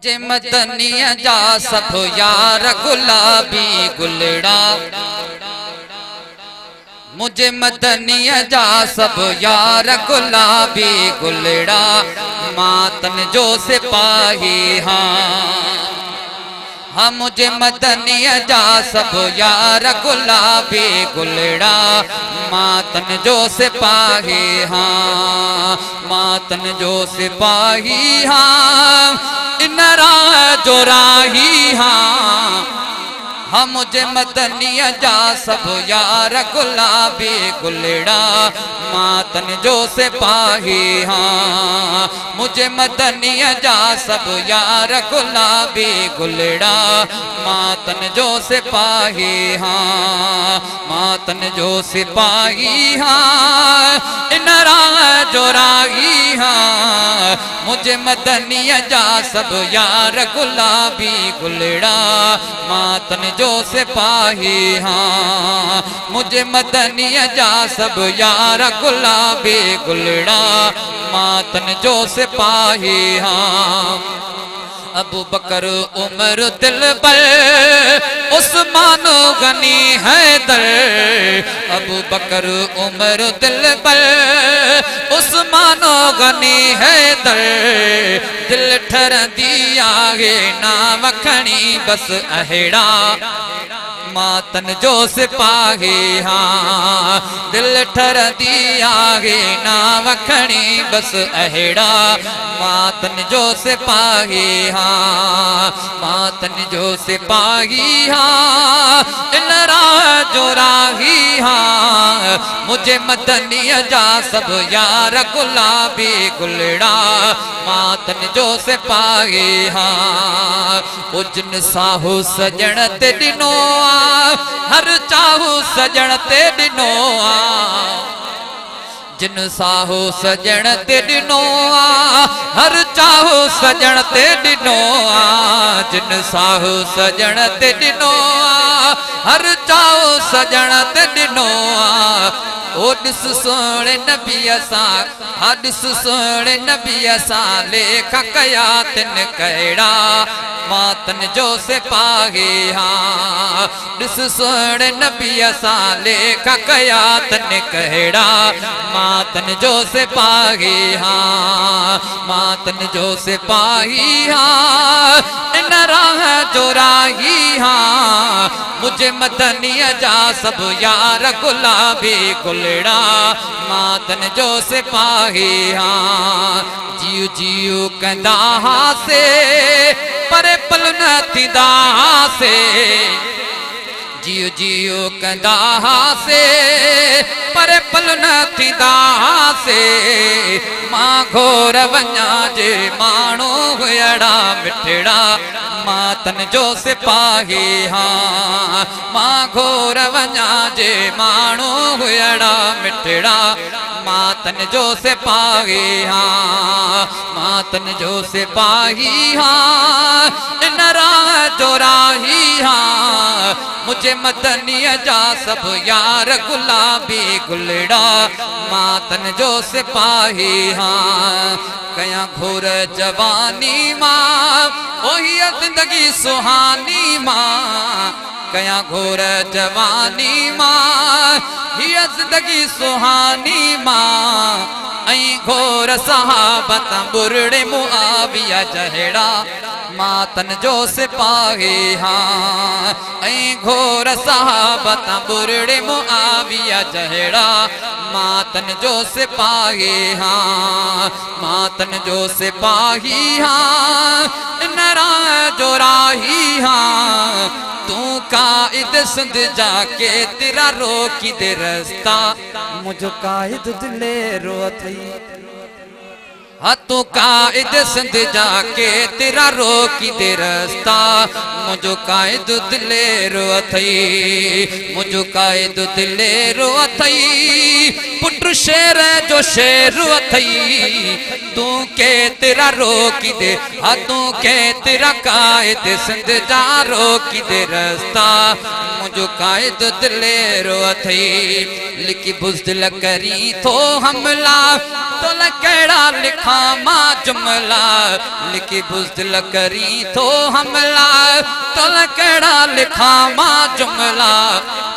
मुझे मदनिया जा सब यार गुलाबी गुलड़ा, मुझे मदनिया जा सब यार गुलाबी गुलड़ा, मातन जो सिपाही हाँ मुझे मदनिया जा सब यार गुलाबी गुलड़ा, मातन जो सिपाही हाँ मातन जो सिपाही हाँ इनरा जो राही हाँ मुझे मदनिया जा सब यार गुलाबी गुलड़ा, मातन जो सिपाही हाँ मुझे मदनिया जा सब यार गुलाबी गुलड़ा, मातन जो सिपाही हाँ मातन जो सिपाही हाँ इनरा जो राही हाँ मुझे मदनिया जा सब यार गुलाबी गुलड़ा, मातन जो सिपाही हाँ मुझे मदनिया जा सब यार गुलाबी गुलड़ा, मातन जो सिपाही हाँ अबू बकर उमर दिलबर उस्मान गनी हैदर, अबू बकर उमर दिलबर उस्मान गनी हैदर, दिल ठर दिया गे ना वखणी बस अहेड़ा, मातन जो सिपाही हाँ दिल ठर दिया गे ना वखणी बस अहेड़ा, मातन जो सिपाही हाँ मातन जो सिपाही हाँ इलरा जो राही हाँ मुझे मदनिया जा सब यार गुलाबी गुलड़ा, मातन जो सिपाही हाँ उजन साहू सजण ते दिनो हर चाहू सजण ते दिनो जिन साहू सजण ते दिनो हर चाहू सजण ते दिनो जिन साहू सजण ते दिनो हर चाहू सजण ते दिनो ओ दिस सोने नबी असा हा दिस सोने नबी असा लेख कया तिन कहिड़ा, मातन जो सिपाही हाँ दिस सोने नबी असा लेख कया तिन कहिड़ा, मातन जो सिपाही हाँ मातन जो सिपाही हाँ इन राह जो राही हाँ मुझे मदनिया जा सब यार गुलाबी गुलड़ा, मातन जो सिपाही हाँ जियो जियो कंदा से परे पल न थींदा से, जियो जियो कंदा से परे पल न थींदा से, मां घोर वञा जे माण्हू हुयड़ा मिठड़ा, मातन जो सिपाही हाँ मां घोर वञा जे माण्हू हुयड़ा मिठड़ा, मातन जो सिपाही हाँ मातन जो सिपाही हाँ इन राह जो राही हाँ मुझे मदनिया जा सब यार गुलाबी गुलड़ा, मातन जो सिपाही हाँ कया घोर जवानी माँ वही जिंदगी सुहानी माँ, कया घोर जवानी माँ ही जिंदगी सुहानी माँ, ऐं घोर सहाबत बुरड़े मुआविया जहेड़ा, मातन जो सिपाही हाँ ऐं घोर सहाबत बुरड़े मुआविया जहेड़ा, मातन जो सिपाही हाँ मातन जो सिपाही हाँ नरा जो राही हाँ तू कायद सिंध जाके तेरा रोकी दे रास्ता, मुझो कायद दिले रो थई हाँ तू कायद सिंध जाके तेरा रोकी दे रास्ता, मुझो कायद दिले रो थई मुझो कायद दिले रो थई, पुट शेर जो शेर थई तू के तेरा रोकी दे हाँ तू के तेरा कायद सिंध जा रोकी दे रास्ता, मुझो कायद दिले रो थई लिखी बुज़दिल करी थो हमला तो लकेड़ा लिखा लिखा मां जुमला लिखी बुज़दिल करी तो हमला तोल कड़ा लिखा मां जुमला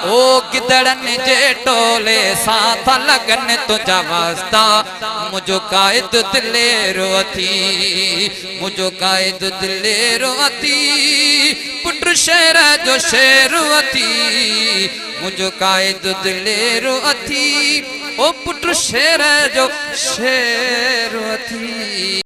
ओ गिदड़न जे टोले साथ लगन तुझा वास्ता मुझो कायद दिलेरो अथी मुझो कायद दिलेरो अथी पुट शेर जो शेर अथी मुझो कायद दिलेरो अथी ओ पुट शेर जो शेर अथी।